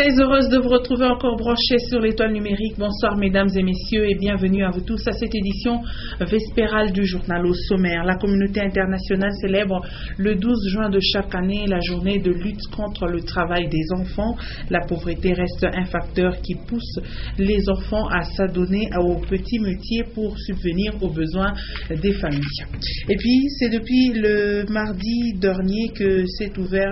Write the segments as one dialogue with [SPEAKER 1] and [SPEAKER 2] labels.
[SPEAKER 1] Très heureuse de vous retrouver encore branchés sur l'étoile numérique. Bonsoir mesdames et messieurs et bienvenue à vous tous à cette édition vespérale du journal au sommaire. La communauté internationale célèbre le 12 juin de chaque année la journée de lutte contre le travail des enfants. La pauvreté reste un facteur qui pousse les enfants à s'adonner aux petits métiers pour subvenir aux besoins des familles. Et puis c'est depuis le mardi dernier que s'est ouvert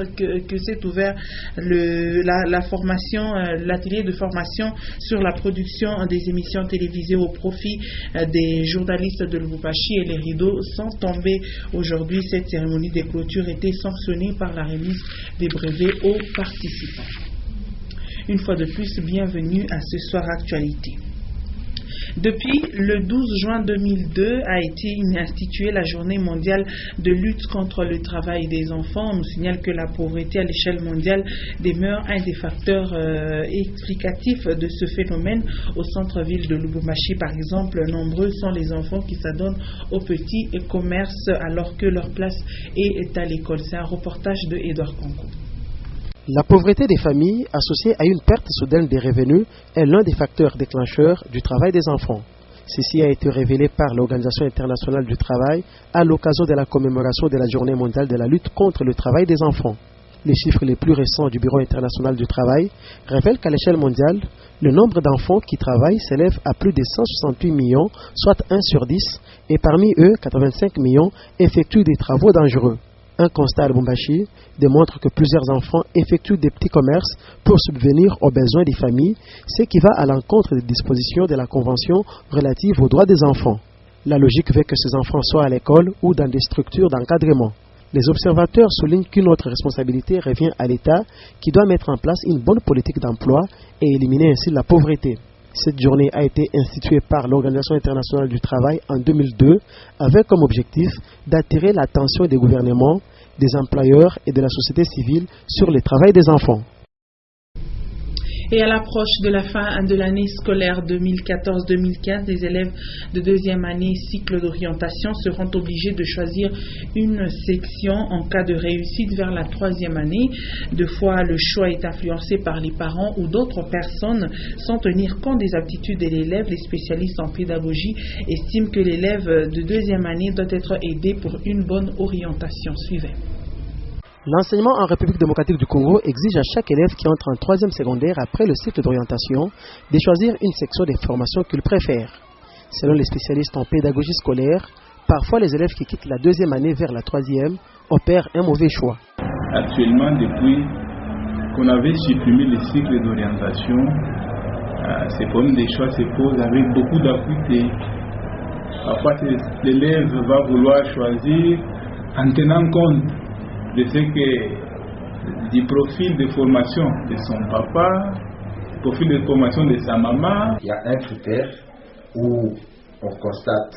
[SPEAKER 1] l'atelier de formation sur la production des émissions télévisées au profit des journalistes de Lubumbashi, et les rideaux sont tombés aujourd'hui. Cette cérémonie de clôture était sanctionnée par la remise des brevets aux participants. Une fois de plus, bienvenue à ce soir actualité. Depuis le 12 juin 2002 a été instituée la journée mondiale de lutte contre le travail des enfants. On nous signale que la pauvreté à l'échelle mondiale demeure un des facteurs explicatifs de ce phénomène. Au centre-ville de Lubumbashi, par exemple, nombreux sont les enfants qui s'adonnent aux petits commerces alors que leur place est à l'école. C'est un reportage de Edouard Conco.
[SPEAKER 2] La pauvreté des familles, associée à une perte soudaine des revenus, est l'un des facteurs déclencheurs du travail des enfants. Ceci a été révélé par l'Organisation internationale du travail à l'occasion de la commémoration de la Journée mondiale de la lutte contre le travail des enfants. Les chiffres les plus récents du Bureau international du travail révèlent qu'à l'échelle mondiale, le nombre d'enfants qui travaillent s'élève à plus de 168 millions, soit 1 sur 10, et parmi eux, 85 millions effectuent des travaux dangereux. Un constat à Lubumbashi démontre que plusieurs enfants effectuent des petits commerces pour subvenir aux besoins des familles, ce qui va à l'encontre des dispositions de la Convention relative aux droits des enfants. La logique veut que ces enfants soient à l'école ou dans des structures d'encadrement. Les observateurs soulignent qu'une autre responsabilité revient à l'État qui doit mettre en place une bonne politique d'emploi et éliminer ainsi la pauvreté. Cette journée a été instituée par l'Organisation internationale du travail en 2002 avec comme objectif d'attirer l'attention des gouvernements, des employeurs et de la société civile sur le travail des enfants.
[SPEAKER 1] Et à l'approche de la fin de l'année scolaire 2014-2015, les élèves de deuxième année cycle d'orientation seront obligés de choisir une section en cas de réussite vers la troisième année. Deux fois, le choix est influencé par les parents ou d'autres personnes sans tenir compte des aptitudes de l'élève. Les spécialistes en pédagogie estiment que l'élève de deuxième année doit être aidé pour une bonne orientation. Suivez.
[SPEAKER 2] L'enseignement en République démocratique du Congo exige à chaque élève qui entre en troisième secondaire après le cycle d'orientation de choisir une section de formation qu'il préfère. Selon les spécialistes en pédagogie scolaire, parfois les élèves qui quittent la deuxième année vers la troisième opèrent un mauvais choix.
[SPEAKER 3] Actuellement, depuis qu'on avait supprimé les cycles d'orientation, ces problèmes des choix se posent avec beaucoup d'acuité. Parfois, l'élève va vouloir choisir en tenant compte de ce que du profil de formation de son papa, du profil de formation de sa maman.
[SPEAKER 4] Il y a un critère où on constate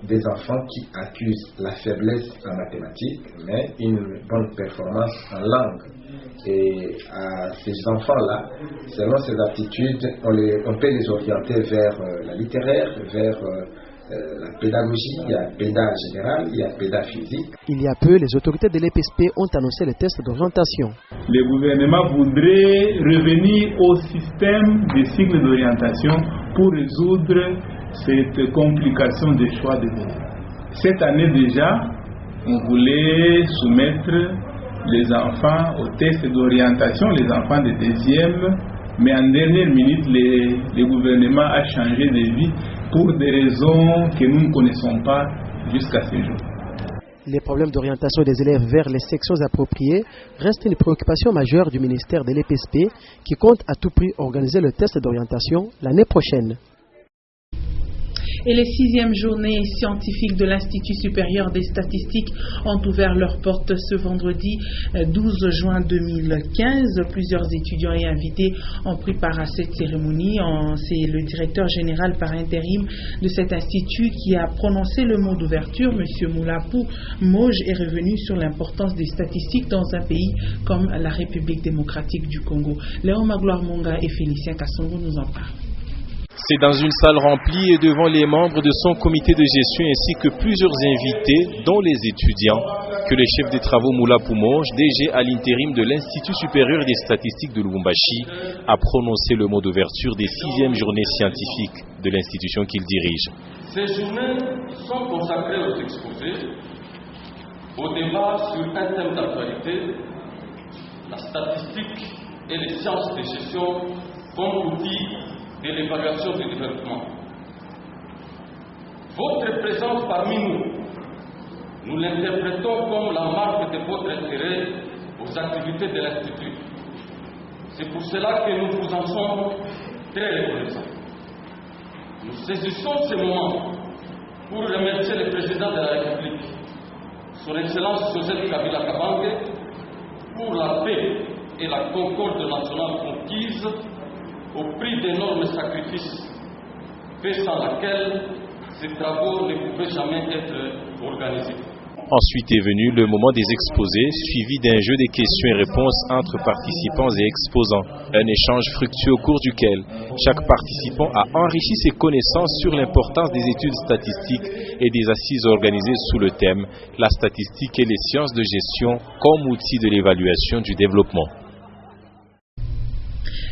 [SPEAKER 4] des enfants qui accusent la faiblesse en mathématiques, mais une bonne performance en langue. Et à ces enfants-là, selon ces aptitudes, on peut les orienter vers la littéraire, vers la pédagogie, il y a péda général, il y a péda physique.
[SPEAKER 2] Il y a peu, les autorités de l'EPSP ont annoncé les tests d'orientation.
[SPEAKER 3] Le gouvernement voudrait revenir au système des cycles d'orientation pour résoudre cette complication des choix des élèves. Cette année déjà, on voulait soumettre les enfants aux tests d'orientation, les enfants de deuxième, mais en dernière minute, le gouvernement a changé de vie pour des raisons que nous ne connaissons pas jusqu'à ce jour.
[SPEAKER 2] Les problèmes d'orientation des élèves vers les sections appropriées restent une préoccupation majeure du ministère de l'EPSP qui compte à tout prix organiser le test d'orientation l'année prochaine.
[SPEAKER 1] Et les 6e journées scientifiques de l'Institut supérieur des statistiques ont ouvert leurs portes ce vendredi 12 juin 2015. Plusieurs étudiants et invités ont pris part à cette cérémonie. C'est le directeur général par intérim de cet institut qui a prononcé le mot d'ouverture. M. Moulapou Moj est revenu sur l'importance des statistiques dans un pays comme la République démocratique du Congo. Léon Magloire Monga et Félicien Kassongo nous en parlent.
[SPEAKER 5] C'est dans une salle remplie et devant les membres de son comité de gestion ainsi que plusieurs invités, dont les étudiants, que le chef des travaux Moula Poumonge, DG à l'intérim de l'Institut supérieur des statistiques de Lubumbashi, a prononcé le mot d'ouverture des 6e journées scientifiques de l'institution qu'il dirige.
[SPEAKER 6] Ces journées sont consacrées aux exposés, au débat sur un thème d'actualité, la statistique et les sciences de gestion comme outil de l'évaluation du développement. Votre présence parmi nous l'interprétons comme la marque de votre intérêt aux activités de l'Institut. C'est pour cela que nous vous en sommes très reconnaissants. Nous saisissons ce moment pour remercier le président de la République, son Excellence Joseph Kabila Kabange, pour la paix et la concorde nationale conquise au prix d'énormes sacrifices, paix sans laquelle ces travaux ne pouvaient jamais être organisés.
[SPEAKER 5] Ensuite est venu le moment des exposés, suivi d'un jeu de questions et réponses entre participants et exposants. Un échange fructueux au cours duquel chaque participant a enrichi ses connaissances sur l'importance des études statistiques et des assises organisées sous le thème « La statistique et les sciences de gestion comme outil de l'évaluation du développement ».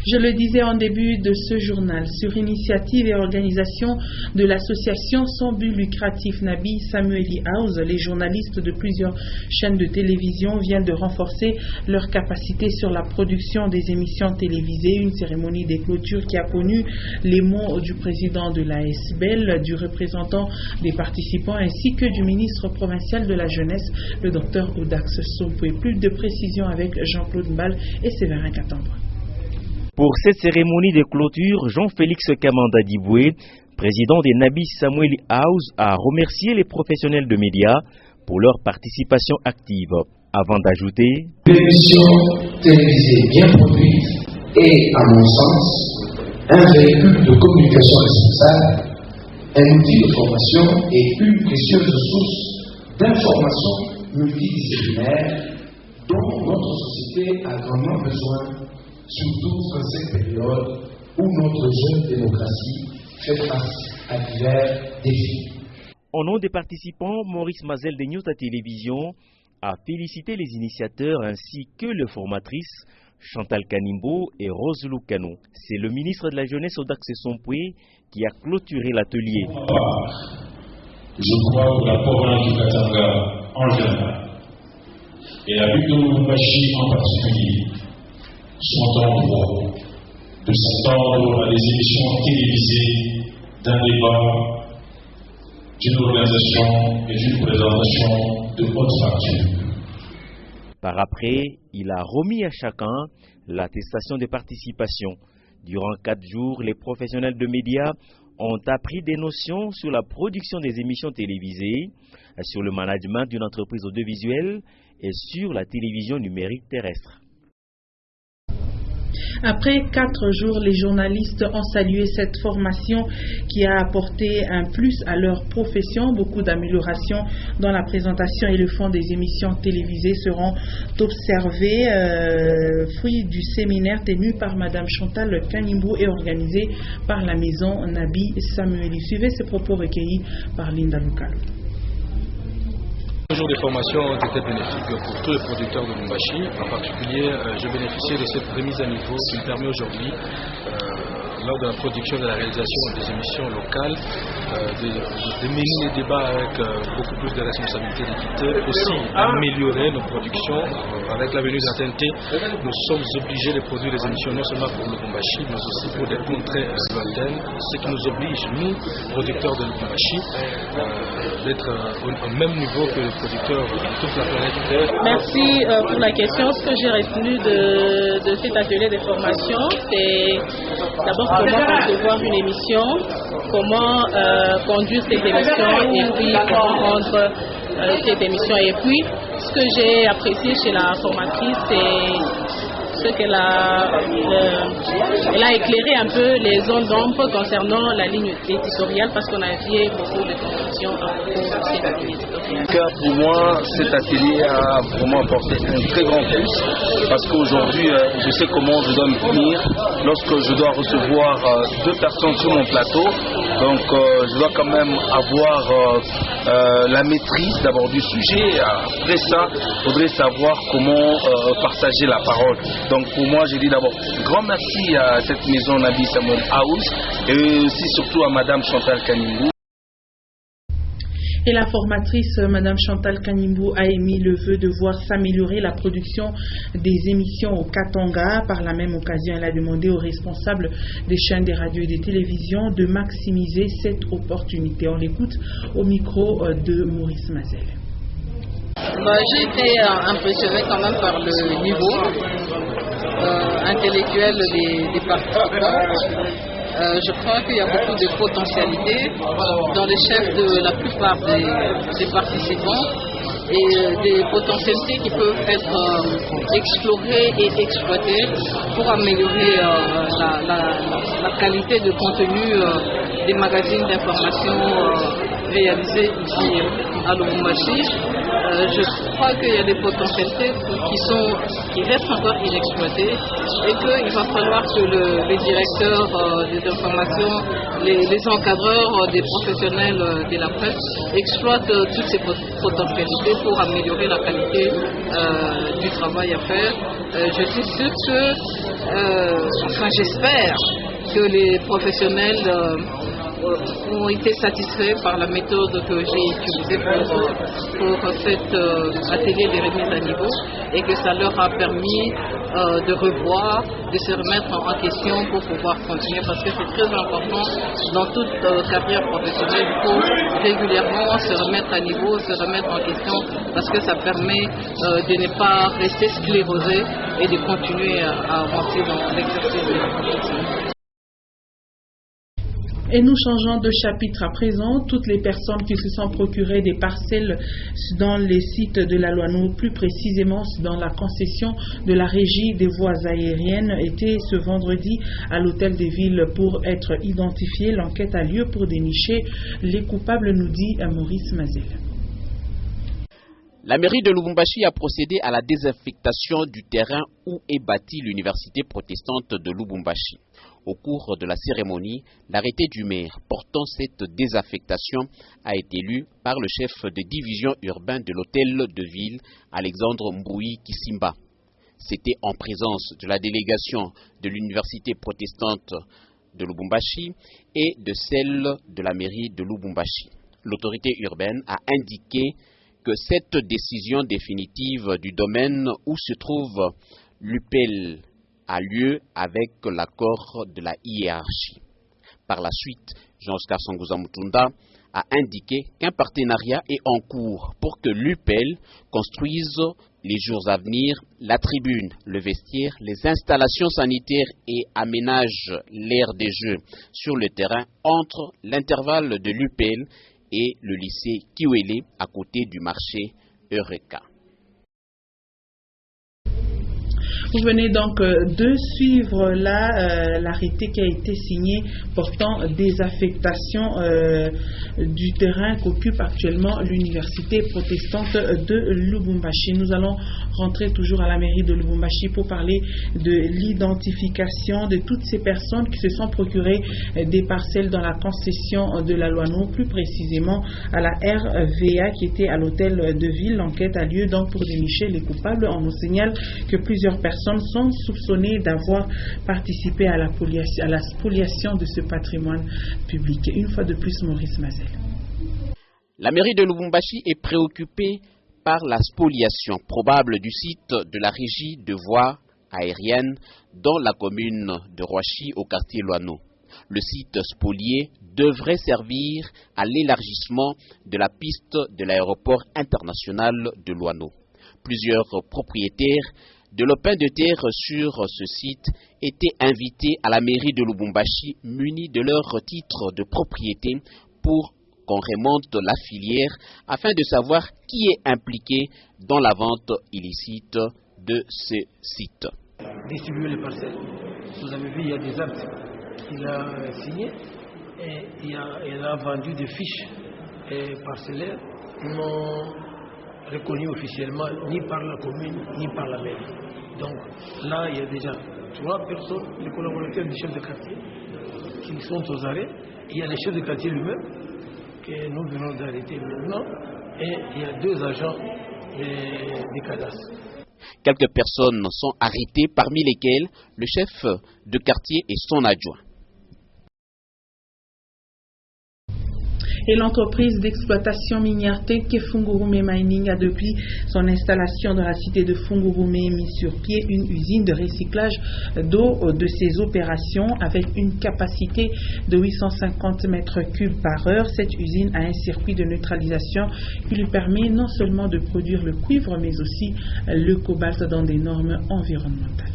[SPEAKER 1] Je le disais en début de ce journal, sur initiative et organisation de l'association sans but lucratif Nabi Samueli House, les journalistes de plusieurs chaînes de télévision viennent de renforcer leur capacité sur la production des émissions télévisées. Une cérémonie des clôtures qui a connu les mots du président de l'ASBEL, du représentant des participants ainsi que du ministre provincial de la jeunesse, le docteur Audax Sompoué. Plus de précisions avec Jean-Claude Mbal et Séverin Katambra.
[SPEAKER 7] Pour cette cérémonie de clôture, Jean-Félix Kamanda Diboué, président des Nabi Samueli House, a remercié les professionnels de médias pour leur participation active. Avant d'ajouter:
[SPEAKER 8] l'émission télévisée bien produite est, à mon sens, un véhicule de communication responsable, un outil de formation et une précieuse source d'informations multidisciplinaires dont notre société a grandement besoin, surtout dans cette période où notre jeune démocratie fait face à divers défis.
[SPEAKER 7] Au nom des participants, Maurice Mazel de News à Télévision a félicité les initiateurs ainsi que les formatrices Chantal Kanimbo et Rose Lucano. C'est le ministre de la Jeunesse Audax Sompoué qui a clôturé l'atelier.
[SPEAKER 9] Je crois que la province du Katanga en général et la ville de Lubumbashi en particulier sont en droit de s'attendre à des émissions télévisées, d'un débat, d'une organisation et d'une présentation de haute facture.
[SPEAKER 7] Par après, il a remis à chacun l'attestation de participation. Durant 4 jours, les professionnels de médias ont appris des notions sur la production des émissions télévisées, sur le management d'une entreprise audiovisuelle et sur la télévision numérique terrestre.
[SPEAKER 1] Après 4 jours, les journalistes ont salué cette formation qui a apporté un plus à leur profession. Beaucoup d'améliorations dans la présentation et le fond des émissions télévisées seront observées. Fruit du séminaire tenu par Madame Chantal Kanimbo et organisé par la maison Nabi Samueli. Suivez ces propos recueillis par Linda Lucalo.
[SPEAKER 10] Les jours de formation ont été bénéfiques pour tous les producteurs de Lubumbashi. En particulier, j'ai bénéficié de cette remise à niveau qui me permet aujourd'hui, lors de la production et de la réalisation des émissions locales, de mener les débats avec beaucoup plus de responsabilités d'éditeurs, aussi améliorer nos productions. Avec la venue de la TNT, nous sommes obligés de produire des émissions non seulement pour Lubumbashi, mais aussi pour des contrées lointaines, ce qui nous oblige, nous, producteurs de Lubumbashi, d'être au même niveau que les producteurs de toute la planète Terre.
[SPEAKER 11] Merci pour la question. Ce que j'ai retenu de cet atelier de formation, c'est d'abord comment concevoir une émission, comment conduire cette émission et puis comment rendre cette émission. Et puis, ce que j'ai apprécié chez la formatrice, c'est pense qu'elle a éclairé un peu les zones d'ombre concernant la ligne éditoriale parce qu'on a vu beaucoup de confusion à propos de cette ligne éditoriale.
[SPEAKER 12] Pour moi, cet atelier a vraiment apporté un très grand plus parce qu'aujourd'hui, je sais comment je dois me tenir lorsque je dois recevoir 2 personnes sur mon plateau. Donc, je dois quand même avoir la maîtrise d'abord du sujet. Après ça, il faudrait savoir comment partager la parole. Donc pour moi, j'ai dit d'abord grand merci à cette maison Nabi Samuel House et aussi surtout à Madame Chantal Kanimbu.
[SPEAKER 1] Et la formatrice Madame Chantal Kanimbu a émis le vœu de voir s'améliorer la production des émissions au Katanga. Par la même occasion, elle a demandé aux responsables des chaînes des radios et des télévisions de maximiser cette opportunité. On l'écoute au micro de Maurice Mazel.
[SPEAKER 13] J'ai été impressionnée quand même par le niveau intellectuel des participants. Je crois qu'il y a beaucoup de potentialités dans les chefs de la plupart des participants et des potentialités qui peuvent être explorées et exploitées pour améliorer la qualité de contenu des magazines d'information réalisés ici à Lubumbashi. Je crois qu'il y a des potentialités qui restent encore inexploitées et qu'il va falloir que les directeurs des informations, les encadreurs des professionnels de la presse exploitent toutes ces potentialités pour améliorer la qualité du travail à faire. Je suis sûre que, j'espère que les professionnels ont été satisfaits par la méthode que j'ai utilisée pour cet atelier de remise à niveau et que ça leur a permis de revoir, de se remettre en question pour pouvoir continuer parce que c'est très important dans toute carrière professionnelle. Il faut régulièrement se remettre à niveau, se remettre en question parce que ça permet de ne pas rester sclérosé et de continuer à avancer dans l'exercice de la profession.
[SPEAKER 1] Et nous changeons de chapitre à présent. Toutes les personnes qui se sont procurées des parcelles dans les sites de la Loano, plus précisément dans la concession de la régie des voies aériennes, étaient ce vendredi à l'hôtel des villes pour être identifiées. L'enquête a lieu pour dénicher les coupables, nous dit Maurice Mazel.
[SPEAKER 14] La mairie de Lubumbashi a procédé à la désinfectation du terrain où est bâtie l'université protestante de Lubumbashi. Au cours de la cérémonie, l'arrêté du maire portant cette désaffectation a été lu par le chef de division urbain de l'hôtel de ville, Alexandre Mboui Kisimba. C'était en présence de la délégation de l'université protestante de Lubumbashi et de celle de la mairie de Lubumbashi. L'autorité urbaine a indiqué que cette décision définitive du domaine où se trouve l'UPEL a lieu avec l'accord de la hiérarchie. Par la suite, Jean-Oscar Sanguza Mutunda a indiqué qu'un partenariat est en cours pour que l'UPEL construise les jours à venir la tribune, le vestiaire, les installations sanitaires et aménage l'aire des jeux sur le terrain entre l'intervalle de l'UPEL et le lycée Kiwele à côté du marché Eureka.
[SPEAKER 1] Vous venez donc de suivre l'arrêté qui a été signé portant désaffectation du terrain qu'occupe actuellement l'université protestante de Lubumbashi. Nous allons rentrer toujours à la mairie de Lubumbashi pour parler de l'identification de toutes ces personnes qui se sont procurées des parcelles dans la concession de la Loano, plus précisément à la RVA qui était à l'hôtel de ville. L'enquête a lieu donc pour dénicher les coupables. On nous signale que plusieurs personnes sont soupçonnées d'avoir participé à la spoliation de ce patrimoine public. Une fois de plus, Maurice Mazel.
[SPEAKER 14] La mairie de Lubumbashi est préoccupée par la spoliation probable du site de la régie de voies aériennes dans la commune de Roachi au quartier Loano. Le site spolié devrait servir à l'élargissement de la piste de l'aéroport international de Loano. Plusieurs propriétaires de lopins de terre sur ce site étaient invités à la mairie de Lubumbashi munis de leur titre de propriété pour qu'on remonte la filière afin de savoir qui est impliqué dans la vente illicite de ce site.
[SPEAKER 15] distribué les parcelles. Vous avez vu, il y a des actes qu'il a signés et il a vendu des fiches parcellaires non reconnues officiellement ni par la commune ni par la mairie. Donc là, il y a déjà 3 personnes, les collaborateurs du chef de quartier, qui sont aux arrêts. Il y a le chef de quartier lui-même que nous venons d'arrêter maintenant et il y a 2 agents des cadastres.
[SPEAKER 14] Quelques personnes sont arrêtées, parmi lesquelles le chef de quartier et son adjoint.
[SPEAKER 1] Et l'entreprise d'exploitation minière Tenke Fungurume Mining a depuis son installation dans la cité de Fungurume mis sur pied une usine de recyclage d'eau de ses opérations avec une capacité de 850 mètres cubes par heure. Cette usine a un circuit de neutralisation qui lui permet non seulement de produire le cuivre mais aussi le cobalt dans des normes environnementales.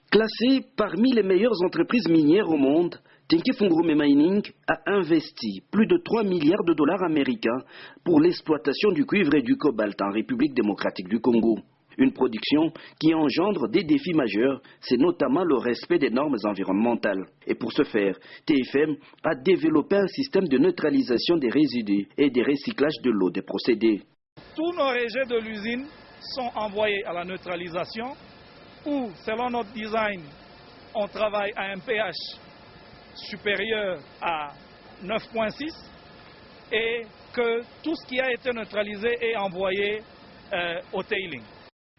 [SPEAKER 16] Classée parmi les meilleures entreprises minières au monde, Tenke Fungurume Mining a investi plus de 3 milliards de dollars américains pour l'exploitation du cuivre et du cobalt en République démocratique du Congo. Une production qui engendre des défis majeurs, c'est notamment le respect des normes environnementales. Et pour ce faire, TFM a développé un système de neutralisation des résidus et des recyclages de l'eau des procédés.
[SPEAKER 17] Tous nos rejets de l'usine sont envoyés à la neutralisation où, selon notre design, on travaille à un pH supérieur à 9,6 et que tout ce qui a été neutralisé est envoyé au tailing.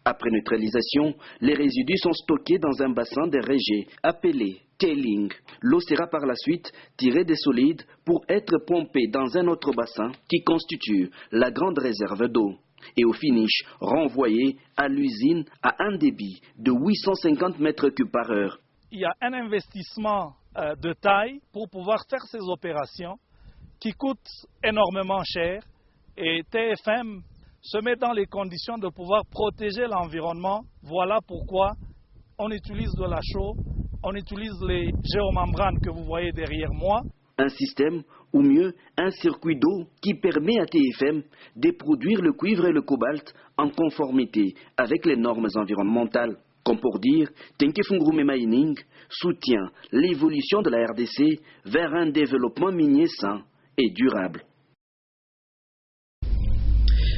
[SPEAKER 16] Après neutralisation, les résidus sont stockés dans un bassin de rejet appelé tailing. L'eau sera par la suite tirée des solides pour être pompée dans un autre bassin qui constitue la grande réserve d'eau. Et au finish, renvoyée à l'usine à un débit de 850 mètres cubes par heure.
[SPEAKER 17] Il y a un investissement de taille pour pouvoir faire ces opérations qui coûtent énormément cher et TFM se met dans les conditions de pouvoir protéger l'environnement. Voilà pourquoi on utilise de la chaux, on utilise les géomembranes que vous voyez derrière moi.
[SPEAKER 16] Un système, ou mieux, un circuit d'eau qui permet à TFM de produire le cuivre et le cobalt en conformité avec les normes environnementales. Comme pour dire, Tenke Fungurume Mining soutient l'évolution de la RDC vers un développement minier sain et durable.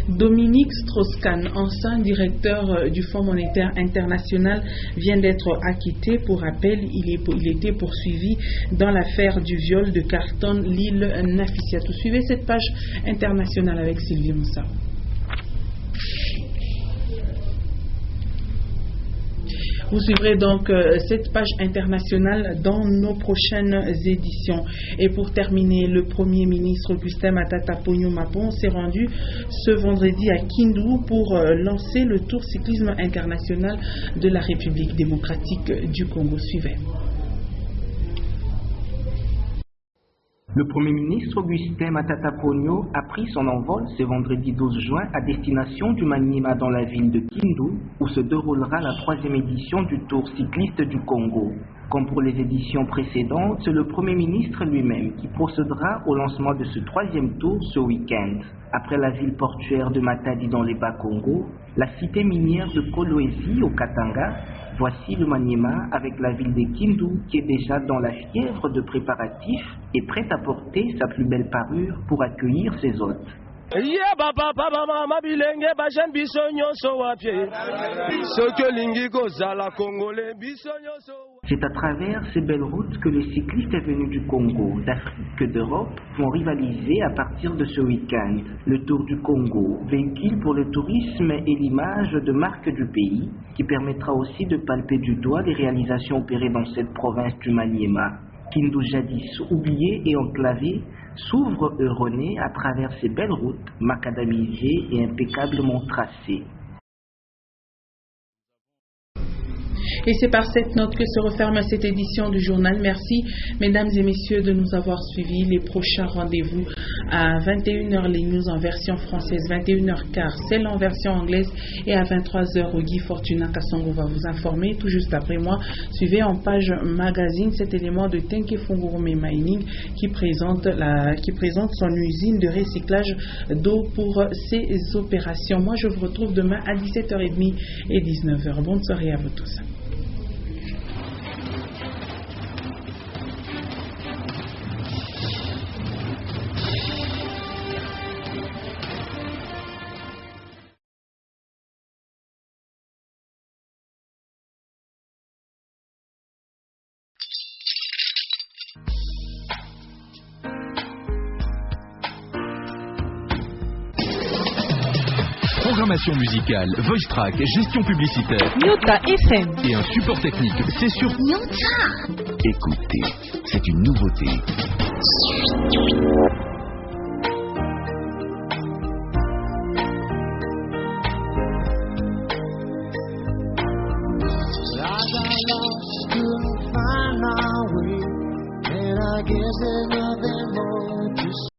[SPEAKER 1] Dominique Strauss-Kahn, ancien directeur du Fonds monétaire international, vient d'être acquitté. Pour rappel, il était poursuivi dans l'affaire du viol de Carton Lille Nafissatou. Suivez cette page internationale avec Sylvie Moussa. Vous suivrez donc cette page internationale dans nos prochaines éditions. Et pour terminer, le Premier ministre Augustin Matata Ponyo Mapon s'est rendu ce vendredi à Kindu pour lancer le Tour cyclisme international de la République démocratique du Congo. Suivez.
[SPEAKER 18] Le Premier ministre Augustin Matata Ponyo a pris son envol ce vendredi 12 juin à destination du Maniema dans la ville de Kindu, où se déroulera la 3e édition du Tour cycliste du Congo. Comme pour les éditions précédentes, c'est le Premier ministre lui-même qui procédera au lancement de ce 3e tour ce week-end. Après la ville portuaire de Matadi dans les Bas-Congo, la cité minière de Kolwezi au Katanga, voici le Maniema avec la ville de Kindu qui est déjà dans la fièvre de préparatifs et prête à porter sa plus belle parure pour accueillir ses hôtes. C'est à travers ces belles routes que les cyclistes venus du Congo, d'Afrique et d'Europe vont rivaliser à partir de ce week-end. Le Tour du Congo, véhicule pour le tourisme et l'image de marque du pays, qui permettra aussi de palper du doigt les réalisations opérées dans cette province du Maniema. Kindu jadis oublié et enclavé s'ouvre erroné à travers ces belles routes macadamisées et impeccablement tracées.
[SPEAKER 1] Et c'est par cette note que se referme cette édition du journal. Merci, mesdames et messieurs, de nous avoir suivis. Les prochains rendez-vous à 21h, les news en version française, 21h15, celle en version anglaise, et à 23h, Guy Fortuna Kassongo va vous informer. Tout juste après moi, suivez en page magazine cet élément de Tenke Fungurume Mining qui présente son usine de recyclage d'eau pour ses opérations. Moi, je vous retrouve demain à 17h30 et 19h. Bonne soirée à vous tous.
[SPEAKER 19] programmation musicale, voice track, gestion publicitaire.
[SPEAKER 20] Nyota FM.
[SPEAKER 19] Et un support technique, c'est sur
[SPEAKER 20] Nyota.
[SPEAKER 21] Écoutez, c'est une nouveauté.